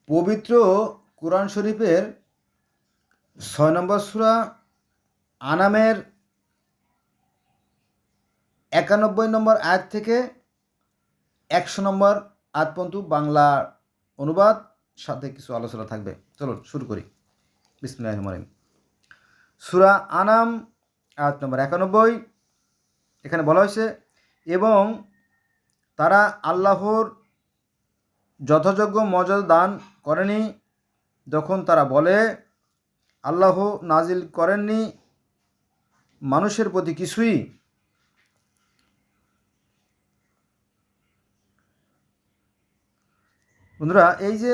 পবিত্র কোরআন শরীফের ৬ নম্বর সূরা আনামের ৯১ নম্বর আয়াত থেকে ১০০ নম্বর আয়াত পর্যন্ত বাংলা অনুবাদ সাথে কিছু আলোচনা থাকবে। চলুন শুরু করি। বিসমিল্লাহির রহমানির রহিম। সূরা আনাম আয়াত নম্বর ৯১। এখানে বলা হয়েছে, এবং তারা আল্লাহর যথাযোগ্য মর্যাদা দান করেনি যখন তারা বলে, আল্লাহ নাজিল করেননি মানুষের প্রতি কিছুই। বন্ধুরা, এই যে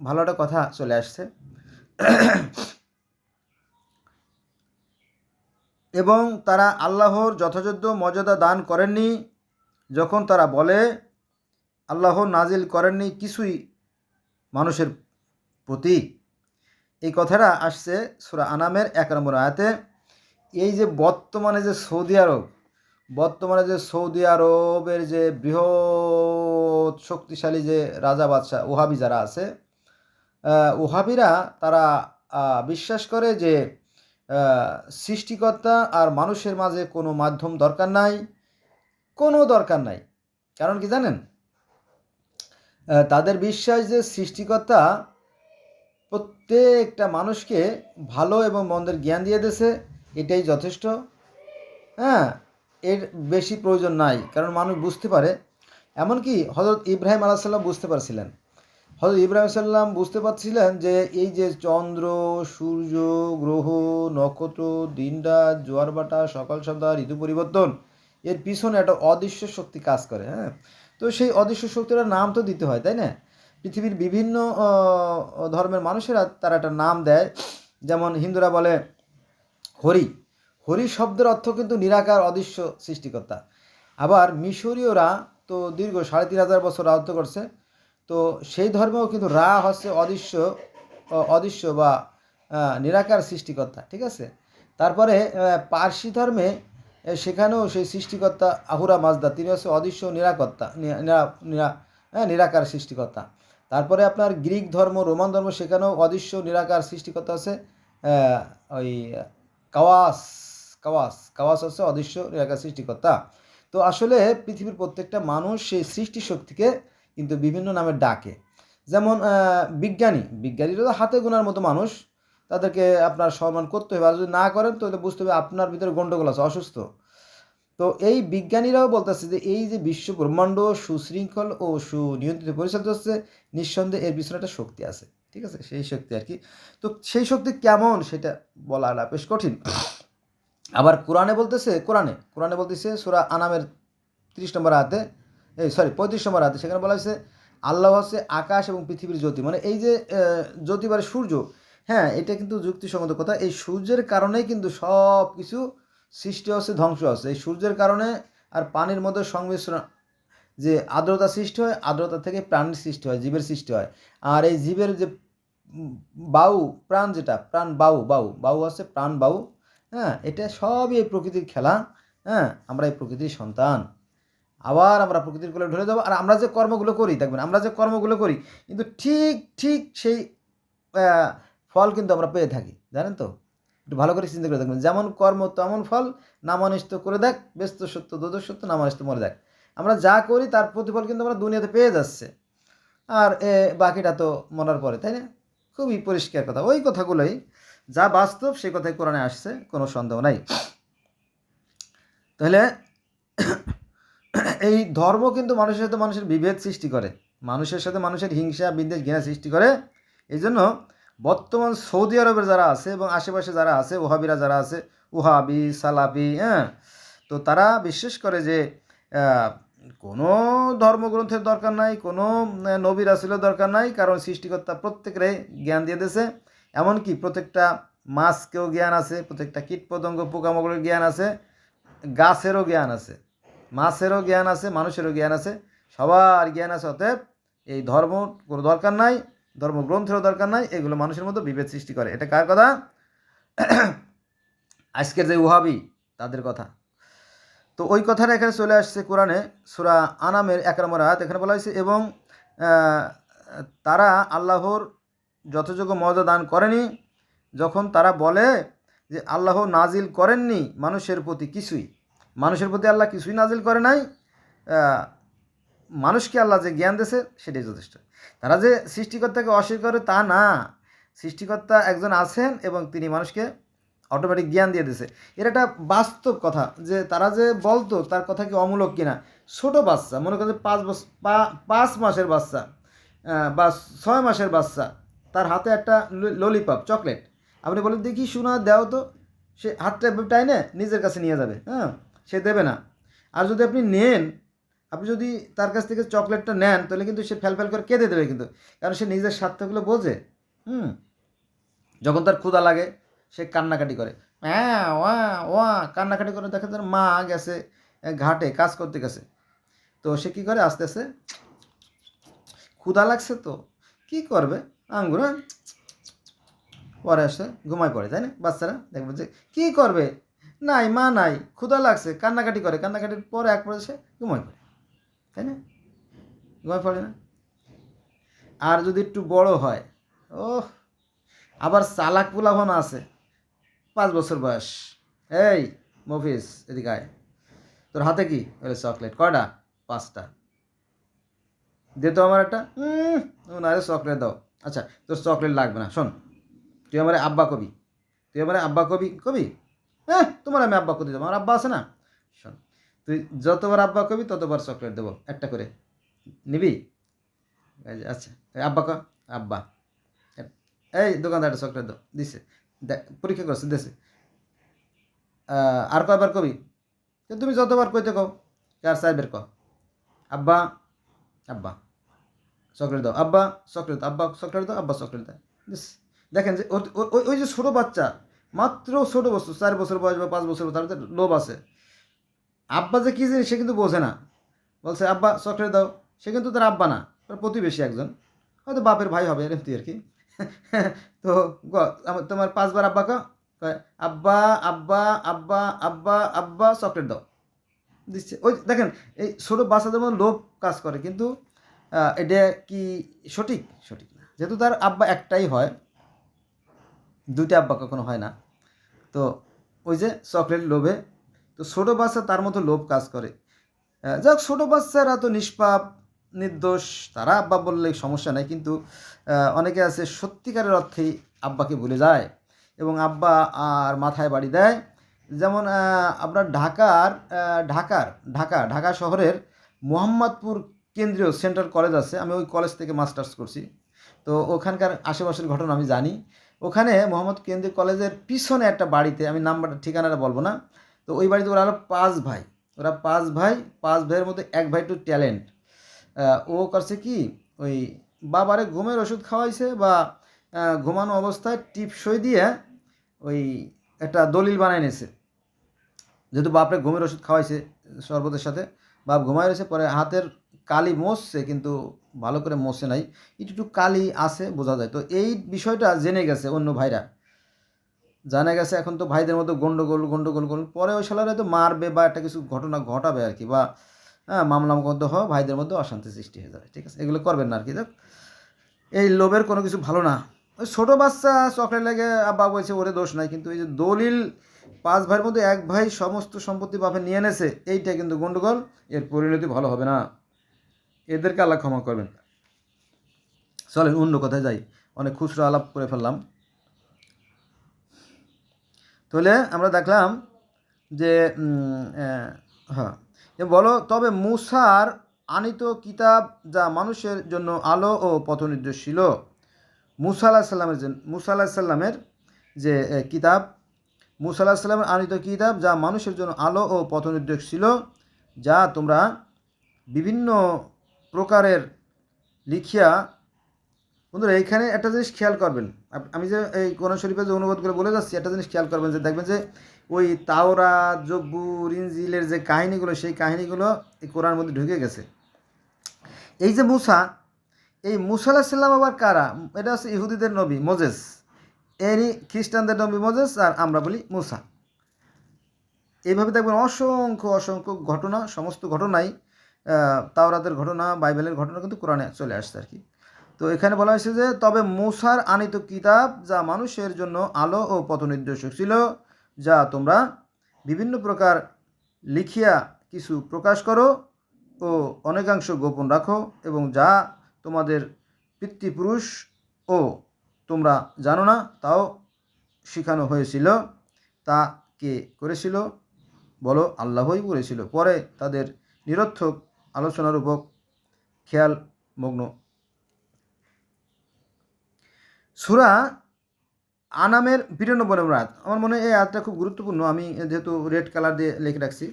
ভালো একটা কথা চলে আসছে, এবং তারা আল্লাহর যথাযোগ্য মর্যাদা দান করেননি যখন তারা বলে, আল্লাহ নাজিল করেননি কিছুই মানুষের প্রতি। এই কথাটা আসছে সূরা আনামের ১ নম্বর আয়াতে। এই যে বর্তমানে যে সৌদি আরবের যে বৃহৎ শক্তিশালী যে রাজা বাদশাহ ওহাবি যারা আছে, ওহাবিরা তারা বিশ্বাস করে যে সৃষ্টিকর্তা আর মানুষের মাঝে কোনো মাধ্যম দরকার নাই। কারণ কি জানেন? তাদের বিশ্বাস যে সৃষ্টিকর্তা প্রত্যেকটা মানুষকে ভালো এবং মন্দের জ্ঞান দিয়ে দিয়েছে, এটাই যথেষ্ট। হ্যাঁ, এর বেশি প্রয়োজন নাই, কারণ মানুষ বুঝতে পারে। এমনকি হযরত ইব্রাহিম আলাইহিস সালাম বুঝতে পারছিলেন। হযরত ইব্রাহিম সাল্লাম বুঝতে পারছিলেন যে এই যে চন্দ্র, সূর্য, গ্রহ, নক্ষত্র, দিনরাত, জোয়ার ভাটা, সকাল সন্ধ্যা, ঋতু পরিবর্তন, এর পিছনে একটা অদৃশ্য শক্তি কাজ করে। হ্যাঁ, তো সেই অদৃশ্য শক্তির নাম তো দিতে হয়, তাই না? পৃথিবীর বিভিন্ন ধর্মের মানুষেরা তারা একটা নাম দেয়। যেমন হিন্দুরা বলে হরি। হরি শব্দের অর্থ কিন্তু নিরাকার অদৃশ্য সৃষ্টিকর্তা। আবার মিশরীয়রা তো দীর্ঘ ৩,৫০০ বছর রাজত্ব করছে, তো সেই ধর্মেও কিন্তু রা হচ্ছে অদৃশ্য বা নিরাকার সৃষ্টিকর্তা, ঠিক আছে? তারপরে পার্সি ধর্মে সেখানেও সেই সৃষ্টিকর্তা আহুরা মাজদা, তিনি হচ্ছে অদৃশ্য নিরাকর্তা, নিরাকার সৃষ্টিকর্তা। তারপরে আপনার গ্রিক ধর্ম, রোমান ধর্ম, সেখানেও অদৃশ্য নিরাকার সৃষ্টিকর্তা আছে ওই কাওয়াস। কাওয়াস হচ্ছে অদৃশ্য নিরাকার সৃষ্টিকর্তা। তো আসলে পৃথিবীর প্রত্যেকটা মানুষ সেই সৃষ্টি শক্তিকে কিন্তু বিভিন্ন নামে ডাকে। যেমন বিজ্ঞানীরা তো হাতে গোনার মতো মানুষ, তাদেরকে আপনার সম্মান করতে হবে। আর যদি না করেন তো বুঝতে হবে আপনার ভিতরে গন্ডগোল আছে, অসুস্থ। তো এই বিজ্ঞানীরাও বলতেছে যে এই যে বিশ্ব ব্রহ্মাণ্ড সুশৃঙ্খল ও সুনিয়ন্ত্রিত পরিচালিত হচ্ছে, নিঃসন্দেহে এর পিছনে একটা শক্তি আছে, ঠিক আছে? সেই শক্তি আর কি। তো সেই শক্তি কেমন সেটা বলাটা বেশ কঠিন। আবার কোরআনে বলতেছে সূরা আনামের ৩০ নম্বর আয়াতে, ৩৫ নম্বর আয়াতে, সেখানে বলা হয়েছে আল্লাহ হচ্ছে আকাশ এবং পৃথিবীর জ্যোতি। মানে এই যে জ্যোতি মানে সূর্য, হ্যাঁ, এটা কিন্তু যুক্তিসঙ্গত কথা। এই সূর্যের কারণেই কিন্তু সব কিছু সৃষ্টি হচ্ছে, ধ্বংস হচ্ছে। এই সূর্যের কারণে আর পানির মধ্যে সংমিশ্রণ, যে আর্দ্রতা সৃষ্টি হয়, আর্দ্রতা থেকে প্রাণীর সৃষ্টি হয়, জীবের সৃষ্টি হয়। আর এই জীবের যে বায়ু, প্রাণ, যেটা প্রাণ বায়ু হচ্ছে প্রাণ বায়ু। হ্যাঁ, এটা সবই এই প্রকৃতির খেলা। হ্যাঁ, আমরা এই প্রকৃতির সন্তান। আবার আমরা প্রকৃতির কোলে ঢলে যাবো। আর আমরা যে কর্মগুলো করি, দেখবেন আমরা যে কর্মগুলো করি কিন্তু ঠিক সেই ফল কিন্তু আমরা পেয়ে থাকি, জানেন তো? একটু ভালো করে চিন্তা করে দেখবেন, যেমন কর্ম তেমন ফল, নামানিষ্ট করে দেখ, ব্যস্ত সত্য দোদক সত্য, নামানিষ্ট মরে দেখ। আমরা যা করি তার প্রতিফল কিন্তু আমরা দুনিয়াতে পেয়ে যাচ্ছে। আর বাকিটা তো মরার পরে, তাই না? খুবই পরিষ্কার কথা। ওই কথাগুলোই যা বাস্তব, সেই কথাই কোরআনে আসছে, কোনো সন্দেহ নাই। তাহলে এই ধর্ম কিন্তু মানুষের সাথে মানুষের বিভেদ সৃষ্টি করে, মানুষের সাথে মানুষের হিংসা বিদ্বেষ ঘৃণা সৃষ্টি করে। এই জন্য বর্তমান সৌদি আরবের যারা আছে এবং আশেপাশে যারা আছে, ওহাবিরা যারা আছে, ওহাবি সালাফি, হ্যাঁ, তো তারা বিশ্বাস করে যে কোনো ধর্মগ্রন্থের দরকার নাই, কোনো নবী রাসূলের দরকার নাই, কারণ সৃষ্টিকর্তা প্রত্যেকেরই জ্ঞান দিয়ে দিয়েছে। এমনকি প্রত্যেকটা মাছকেও জ্ঞান আছে, প্রত্যেকটা কীট পতঙ্গ পোকামাকড়ের জ্ঞান আছে, গাছেরও জ্ঞান আছে, মাছেরও জ্ঞান আছে, মানুষেরও জ্ঞান আছে, সবার জ্ঞান আছে। অতএব এই ধর্ম কোনো দরকার নাই, ধর্মগ্রন্থেরও দরকার নাই। এগুলো মানুষের মধ্যে বিভেদ সৃষ্টি করে। এটা কার কথা? আজকের যে ওহাবি, তাদের কথা। তো ওই কথাটা এখানে চলে আসছে কোরআনে, সূরা আনামের ১ নম্বর আয়াত। এখানে বলা হয়েছে, এবং তারা আল্লাহর যথাযোগ্য মর্যাদা দান করেনি, যখন তারা বলে যে আল্লাহ নাজিল করেননি মানুষের প্রতি কিছুই, মানুষের প্রতি আল্লাহ কিছুই নাজিল করে নাই, মানুষকে আল্লাহ যে জ্ঞান দিয়েছে সেটাই যথেষ্ট। তারা যে সৃষ্টিকর্তাকে অস্বীকার করে তা না, সৃষ্টিকর্তা একজন আছেন এবং তিনি মানুষকে অটোমেটিক জ্ঞান দিয়ে দিয়েছে। এর একটা বাস্তব কথা, যে তারা যে বলতো তার কথা কি অমূলক কিনা। ছোটো বাচ্চা, মনে করেন 5 মাসের বাচ্চা বা 6 মাসের বাচ্চা, তার হাতে একটা ললিপপ চকলেট, আপনি বলেন দেখি শোনা দাও তো, সে হাতটা টাইনে নিজের কাছে নিয়ে যাবে, হ্যাঁ, সে দেবে না। আর যদি আপনি নেন, আপনি যদি তার কাছ থেকে চকলেটটা নেন, তাহলে কিন্তু সে ফেল করে কেঁদে দেবে কিন্তু, কারণ সে নিজের স্বার্থগুলো বোঝে। যখন তার ক্ষুধা লাগে সে কান্নাকাটি করে, হ্যাঁ ওয়া ওয়া কান্নাকাটি করে, দেখে তার মা গেছে ঘাটে কাজ করতে গেছে, তো সে কী করে, আস্তে আস্তে ক্ষুধা লাগছে তো কী করবে, আঙ্গুর পরে আসে ঘুমায় পড়ে, তাই না? বাচ্চারা দেখবেন যে কী করবে, নাই মা নাই, ক্ষুধা লাগছে, কান্নাকাটি করে, কান্নাকাটির পরে এক পরে সে ঘুমায় পড়ে, তাই না? ঘুমায় পড়ে না। আর যদি একটু বড় হয়, ও আবার চালাক পোলাভন আছে, 5 বছর বয়স, এই মফিস এদিকে আয়, তোর হাতে কি, বলে চকলেট, কয়টা, 5টা, দে তো আমার একটা, না রে চকলেট দাও, আচ্ছা তোর চকলেট লাগবে না, শোন তুই আমার আব্বা কবি, তুই আমার আব্বা কবি কবি, হ্যাঁ তোমার আমি আব্বা কবি দেবো, আমার আব্বা আছে না, শোন তুই যতবার আব্বা কবি ততবার চকলেট দেবো একটা করে, নিবি? আচ্ছা আব্বা ক, আব্বা, এই দোকানদার একটা চকলেট দাও, দিছে, পরীক্ষা করছে দিছে, আর কয়বার কবি, তুমি যতবার কইতে কও, আর সাহেবের ক, আব্বা আব্বা চকলেট দাও, আব্বা চকলেট দাও, আব্বা চকলেট দাও, আব্বা চকলেট দাও, দেখেন যে ওই যে ছোটো বাচ্চা, মাত্র ছোটো বস্তু, 4 বছর বয়স বা 5 বছর, তার মধ্যে লোভ আছে, আব্বা যে কী জিনিস সে কিন্তু বোঝে না, বলছে আব্বা চকলেট দাও, সে কিন্তু তার আব্বা না, তার প্রতিবেশী একজন, হয়তো বাপের ভাই হবে এরকম আর কি। তো তোমার 5বার আব্বা কয় আব্বা আব্বা আব্বা আব্বা আব্বা চকলেট দাও, দিচ্ছে। ওই দেখেন এই ছোটো বাচ্চাদের মধ্যে লোভ কাজ করে, কিন্তু এটা কি সঠিক? সঠিক না, যেহেতু তার আব্বা একটাই হয়, 2টা আব্বা কখনো হয় না, তো ওই যে চকলেট লোভে, তো ছোটো বাচ্চা তার মতো লোভ কাজ করে। যাক, ছোটো বাচ্চারা তো নিষ্পাপ নির্দোষ, তারা আব্বা বললে সমস্যা নাই, কিন্তু অনেকে আছে সত্যিকারের অর্থেই আব্বাকে ভুলে যায় এবং আব্বা আর মাথায় বাড়ি দেয়। যেমন আপনার ঢাকা শহরের মোহাম্মদপুর কেন্দ্রীয় সেন্ট্রাল কলেজ আছে, আমি ওই কলেজ থেকে মাস্টার্স করছি, তো ওখানকার আশেপাশের ঘটনা আমি জানি। ওখানে মোহাম্মদ কেন্দ্রীয় কলেজের পিছনে একটা বাড়িতে, আমি নাম্বারটা ঠিকানাটা বলবো না, তো ওই বাড়িতে ওরা হলো 5 ভাই, ওরা 5 ভাই, 5 ভাইয়ের মধ্যে এক ভাই একটু ট্যালেন্ট, ও করছে কি, ওই বাবারে ঘুমের ওষুধ খাওয়াইছে বা ঘুমানো অবস্থায় টিপসই দিয়ে ওই একটা দলিল বানায় নিয়েছে, যেহেতু বাপরে ঘুমের ওষুধ খাওয়াইছে শরবতের সাথে, বাপ ঘুমাই রয়েছে, পরে হাতের কালি মোছছে, কিন্তু ভালো করে মোছে নাই, একটু কালি আছে বোঝা যায়। তো এই বিষয়টা জেনে গেছে অন্য ভাইরা, জানা গেছে, এখন তো ভাইদের মধ্যে গন্ডগোল পরে ওই শালারা তো মারবে বা একটা কিছু ঘটনা ঘটাবে আর কি, বা মামলা মকদ্দ হয়, ভাইদের মধ্যে অশান্তি সৃষ্টি হয়ে যাবে, ঠিক আছে, এগুলো করবেন না আর কি। দেখ, এই লোভের কোনো কিছু ভালো না। ওই ছোটো বাচ্চা চকলেট লেগে আব্বা বলছে ওরে দোষ নাই, কিন্তু এই যে দলিল 5 ভাইয়ের মধ্যে এক ভাই সমস্ত সম্পত্তি বাপে নিয়ে এনেছে, এইটা কিন্তু গন্ডগোল, এর পরিণতি ভালো হবে না, এদেরকে আল্লাহ ক্ষমা করবেন। চলেন অন্য কথায় যাই, অনেক খুচরো আলাপ করে ফেললাম। তাহলে আমরা দেখলাম যে হ্যাঁ, বলো তবে মুসার আনিত কিতাব যা মানুষের জন্য আলো ও পথনির্দেশ ছিল, মুসা আলাহিসাল্লামের যে কিতাব, মুসা আলাহিসাল্লামের আনিত কিতাব যা মানুষের জন্য আলো ও পথনির্দেশ ছিল, যা তোমরা বিভিন্ন প্রকারের লিখিয়া। বন্ধুরা এইখানে একটা জিনিস খেয়াল করবেন, আমি যে এই কোরআন শরীফের যে অনুবাদগুলো বলে যাচ্ছি, একটা জিনিস খেয়াল করবেন, যে দেখবেন যে ওই তাওরাত, জব্বুর, ইনজিলের যে কাহিনীগুলো, সেই কাহিনীগুলো এই কোরআনের মধ্যে ঢুকে গেছে। এই যে মুসা, এই মুসা আলাইহিস সালাম আবার কারা? এটা হচ্ছে ইহুদিদের নবী মোজেস, এরই খ্রিস্টানদের নবী মোজেস, আর আমরা বলি মুসা। এইভাবে দেখবেন অসংখ্য ঘটনা, সমস্ত ঘটনাই তাওরাতের ঘটনা, বাইবেলের ঘটনা কিন্তু কোরআনে চলে আসছে আর কি। তো এখানে বলা হয়েছে যে তবে মূসার আনিত কিতাব যা মানুষের জন্য আলো ও পথ নির্দেশক ছিল, যা তোমরা বিভিন্ন প্রকার লিখিয়া কিছু প্রকাশ করো ও অনেকাংশ গোপন রাখো, এবং যা তোমাদের পিতৃপুরুষ ও তোমরা জানো না তাও শেখানো হয়েছিল, তা কে করেছিল? বলো, আল্লাহই করেছিল। পরে তাদের নিরর্থক আলোচনার উপর খেয়াল মগ্ন। সূরা আনামের ৯২ নম্বর আয়াত, আমার মনে হয় এই আয়াতটা খুব গুরুত্বপূর্ণ। আমি যেহেতু রেড কালার দিয়ে লিখে রাখছি,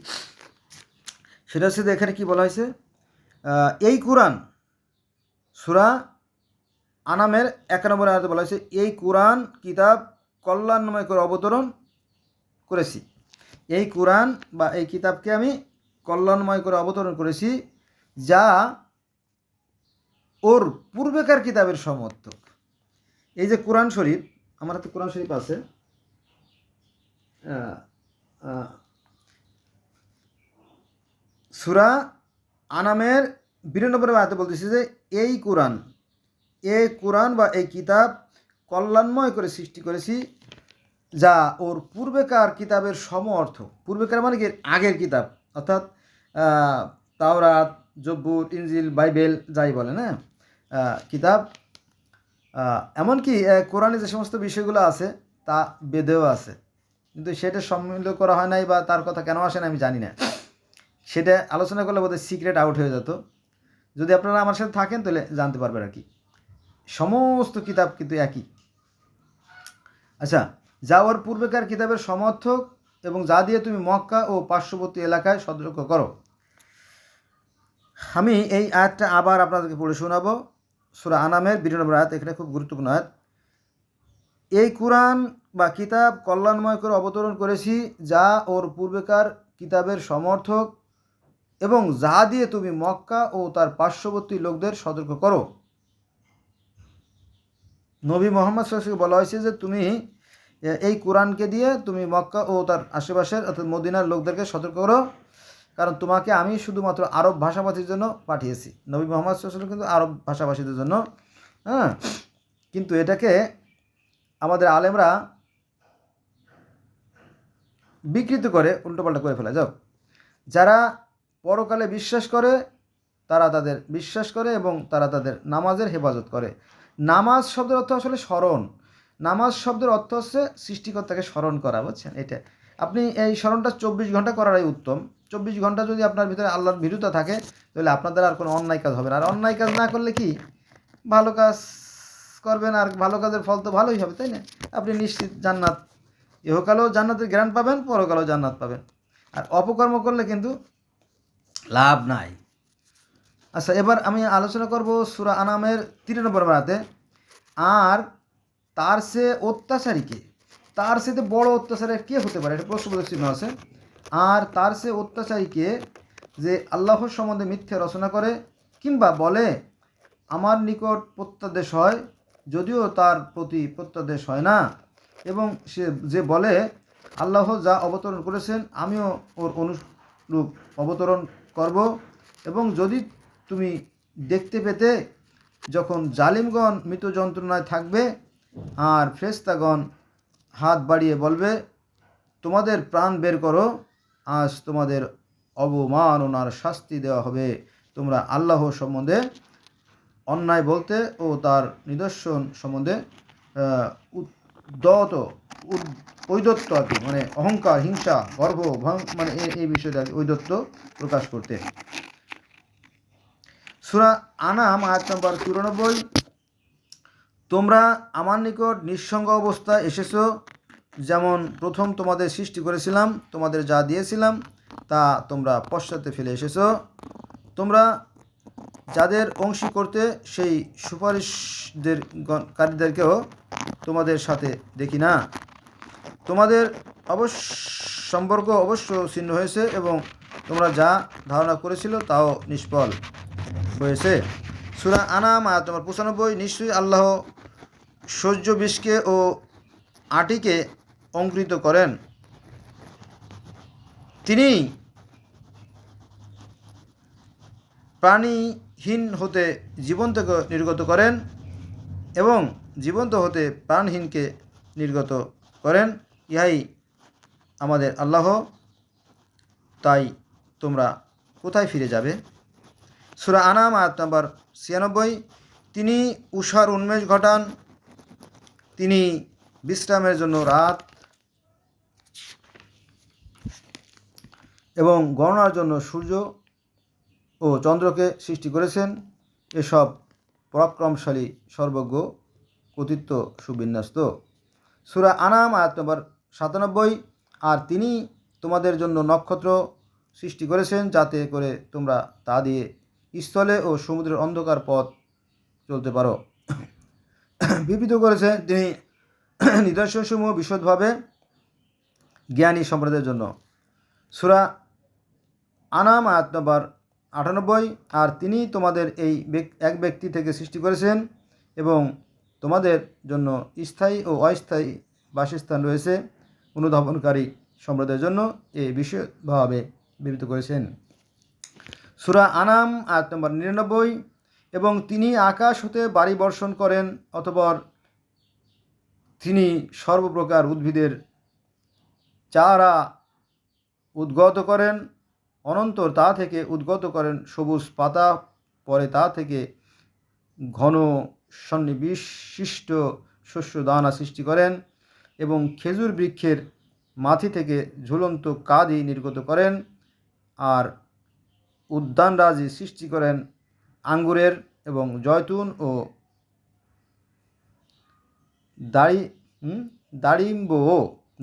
সেটা হচ্ছে যে এখানে কী বলা হয়েছে, এই কোরআন, সূরা আনামের ১ নম্বর আয়াতে বলা হয়েছে এই কোরআন কিতাব কল্যাণময় করে অবতরণ করেছি। এই কোরআন বা এই কিতাবকে আমি কল্যাণময় করে অবতরণ করেছি, যা ওর পূর্বেকার কিতাবের সমর্থক। এই যে কোরআন শরীফ, আমার হাতে কোরআন শরীফ আছে, সূরা আনামের ৯২ নম্বর আয়াতে বলতেছে যে এই কোরআন বা এই কিতাব কল্যাণময় করে সৃষ্টি করেছি, যা ওর পূর্বেকার কিতাবের সমর্থক। পূর্বেকার মানে কি? আগের কিতাব, অর্থাৎ তাওরাত, জব্বুর, ইনজিল, বাইবেল যাই বলে না কিতাব। এমনকি কোরআনে যে সমস্ত বিষয়গুলো আছে তা বেদেও আছে, কিন্তু সেটা সম্মিলিত করা হয় নাই, বা তার কথা কেন আসে না আমি জানি না। সেটা আলোচনা করলে বোধহয় সিক্রেট আউট হয়ে যেত। যদি আপনারা আমার সাথে থাকেন তাহলে জানতে পারবেন আর কি। সমস্ত কিতাব কিন্তু একই। আচ্ছা, যা ওর পূর্বেকার কিতাবের সমর্থক এবং যা দিয়ে তুমি মক্কা ও পার্শ্ববর্তী এলাকায় সতর্ক করো। আমি এই আয়াতটা আবার আপনাদেরকে পড়ে শোনাবো। সূরা আনামের ৯২ নম্বর আয়াত, এখানে খুব গুরুত্বপূর্ণ আয়াত। এই কোরআন বা কিতাব কল্যাণময় করে অবতরণ করেছি, যা ওর পূর্বেকার কিতাবের সমর্থক এবং যা দিয়ে তুমি মক্কা ও তার পার্শ্ববর্তী লোকদের সতর্ক করো। নবী মুহাম্মদ সাল্লাল্লাহু আলাইহি ওয়াসাল্লামকে বলা হয়েছে যে তুমি এই কোরআনকে দিয়ে তুমি মক্কা ও তার আশেপাশের অর্থাৎ মদিনার লোকদেরকে সতর্ক করো, কারণ তোমাকে আমি শুধুমাত্র আরব ভাষাভাষীর জন্য পাঠিয়েছি। নবী মুহাম্মদ সাল্লাল্লাহু আলাইহি ওয়াসাল্লাম কিন্তু আরব ভাষাভাষীদের জন্য, কিন্তু এটাকে আমাদের আলেমরা বিকৃত করে উল্টোপাল্টা করে ফেলে। যাও, যারা পরকালে বিশ্বাস করে তারা তাদের বিশ্বাস করে এবং তারা তাদের নামাজের হেফাজত করে। নামাজ শব্দের অর্থ আসলে স্মরণ। নামাজ শব্দের অর্থ হচ্ছে সৃষ্টিকর্তাকে স্মরণ করা, বুঝছেন? এটা আপনি এই স্মরণটা ২৪ ঘন্টা করাটাই উত্তম। ২৪ ঘন্টা যদি আপনার ভিতরে আল্লাহর ভীরুতা থাকে, তাহলে আপনার দ্বারা আর কোনো অন্যায় কাজ হবে না। আর অন্যায় কাজ না করলে কি, ভালো কাজ করবেন আর ভালো কাজের ফল তো ভালোই হবে, তাই না? আপনি নিশ্চিত জান্নাত, ইহকালেও জান্নাতের জ্ঞান পাবেন, পরকালেও জান্নাত পাবেন। আর অপকর্ম করলে কিন্তু লাভ নাই। আচ্ছা, এবার আমি আলোচনা করব সূরা আনামের ৩ নম্বর আয়াতে। আর তার সে অত্যাচারীকে, তার সাথে বড় অত্যাচারের কে হতে পারে, এটা প্রশ্নবোধক চিহ্ন আছে। আর তার সে অত্যাচারীকে যে আল্লাহর সম্বন্ধে মিথ্যে রচনা করে কিংবা বলে আমার নিকট প্রত্যাদেশ হয়, যদিও তার প্রতি প্রত্যাদেশ হয় না, এবং সে যে বলে আল্লাহ যা অবতরণ করেছেন আমিও ওর অনুরূপ অবতরণ করব। এবং যদি তুমি দেখতে পেতে যখন জালিমগণ মৃত যন্ত্রণায় থাকবে আর ফেরেশতাগণ হাত বাড়িয়ে বলবে তোমাদের প্রাণ বের করো, আজ তোমাদের অবমাননার শাস্তি দেওয়া হবে। তোমরা আল্লাহ সম্বন্ধে অন্যায় বলতে ও তার নিদর্শন সম্বন্ধে ঔদ্ধত্য আর কি, মানে অহংকার, হিংসা, গর্ব, মানে এই বিষয়টা ঔদ্ধত্য প্রকাশ করতে। সূরা আনাম আয়াত নম্বর ৯৪। তোমরা আমার নিকট নিঃসঙ্গ অবস্থায় এসেছো, যেমন প্রথম তোমাদের সৃষ্টি করেছিলাম, তোমাদের যা দিয়েছিলাম তা তোমরা পশ্চাতে ফেলে এসেছো। তোমরা যাদের অংশী করতে সেই সুপারিশকারীদেরকেও তোমাদের সাথে দেখি না। তোমাদের সম্পর্ক অবশ্য ছিন্ন হয়েছে এবং তোমরা যা ধারণা করেছিল তাও নিষ্ফল হয়েছে। সূরা আনাম আয়াত নম্বর ৯৫। নিশ্চয়ই আল্লাহ সহ্য বিষকে ও আটিকে অঙ্কুরিত করেন। তিনি প্রাণীহীন হতে জীবন্তকে নির্গত করেন। এবং জীবন্ত হতে প্রাণহীনকে নির্গত করেন। ইহাই আমাদের আল্লাহ, তাই তোমরা কোথায় ফিরে যাবে? সূরা আনাম আয়াত নম্বর ৯৬। তিনি উষার উন্মেষ ঘটান, তিনি বিশ্রামের জন্য রাত এবং গণনার জন্য সূর্য ও চন্দ্রকে সৃষ্টি করেছেন। এসব পরাক্রমশালী, সর্বজ্ঞ, কর্তৃত্ব সুবিন্যস্ত। সূরা আনাম আয়াত নম্বর ৯৭। আর তিনি তোমাদের জন্য নক্ষত্র সৃষ্টি করেছেন যাতে করে তোমরা তা দিয়ে স্থলে ও সমুদ্রের অন্ধকার পথ চলতে পারো। বিবৃত করেছেন তিনি নিদর্শনসমূহ বিশদভাবে জ্ঞানী সম্প্রদায়ের জন্য। সূরা আনাম আয়াত নম্বর ৯৮। আর তিনি তোমাদের এই এক ব্যক্তি থেকে সৃষ্টি করেছেন এবং তোমাদের জন্য স্থায়ী ও অস্থায়ী বাসস্থান রয়েছে অনুধাবনকারী সম্প্রদায়ের জন্য এই বিশেষভাবে বিবৃত করেছেন। সূরা আনাম আয়াত নম্বর ৯৯। এবং তিনি আকাশ হতে বাড়ি বর্ষণ করেন, অতঃপর তিনি সর্বপ্রকার উদ্ভিদের চারা উদ্গত করেন, অনন্তর তা থেকে উদ্গত করেন সবুজ পাতা, পরে তা থেকে ঘন সন্নিবিশিষ্ট শস্য দানা সৃষ্টি করেন এবং খেজুর বৃক্ষের মাথি থেকে ঝুলন্ত কাদি নির্গত করেন, আর উদ্যানরাজি সৃষ্টি করেন আঙ্গুরের এবং জয়তুন ও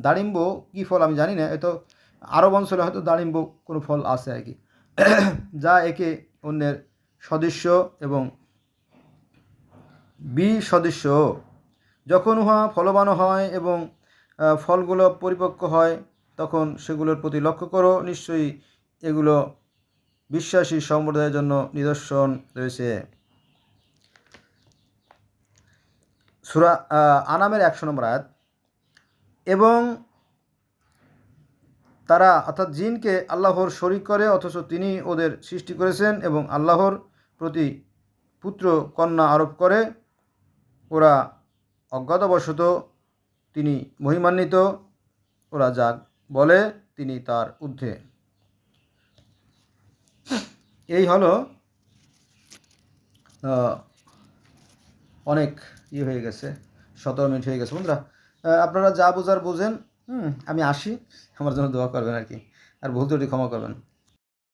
দাড়িম্ব কী ফল আমি জানি না, এত আরব অঞ্চলে হয়তো দাড়িম্ব কোনো ফল আছে আর কি, যা একে অন্যের সদৃশ্য এবং বিসদৃশ্য। যখন উহা ফলবান হয় এবং ফলগুলো পরিপক্ক হয় তখন সেগুলোর প্রতি লক্ষ্য করো, নিশ্চয়ই এগুলো বিশ্বাসী সম্প্রদায়ের জন্য নিদর্শন রয়েছে। সূরা আনামের ১০০ নম্বর আয়াত। এবং তারা অর্থাৎ জিনকে আল্লাহর শরীক করে, অথচ তিনি ওদের সৃষ্টি করেছেন এবং আল্লাহর প্রতি পুত্র কন্যা আরোপ করে। ওরা অজ্ঞাতবশত, তিনি মহিমান্বিত, ওরা যা বলে তিনি তার ঊর্ধ্বে। এই হলো অনেক হয়ে গেছে, ১৭ মিনিট হয়ে গেছে। বন্ধুরা, আপনারা যা বোঝার বোঝেন। আমি আসি, আমার জন্য দোয়া করবেন আর কি, আর ভুল ত্রুটি ক্ষমা করবেন।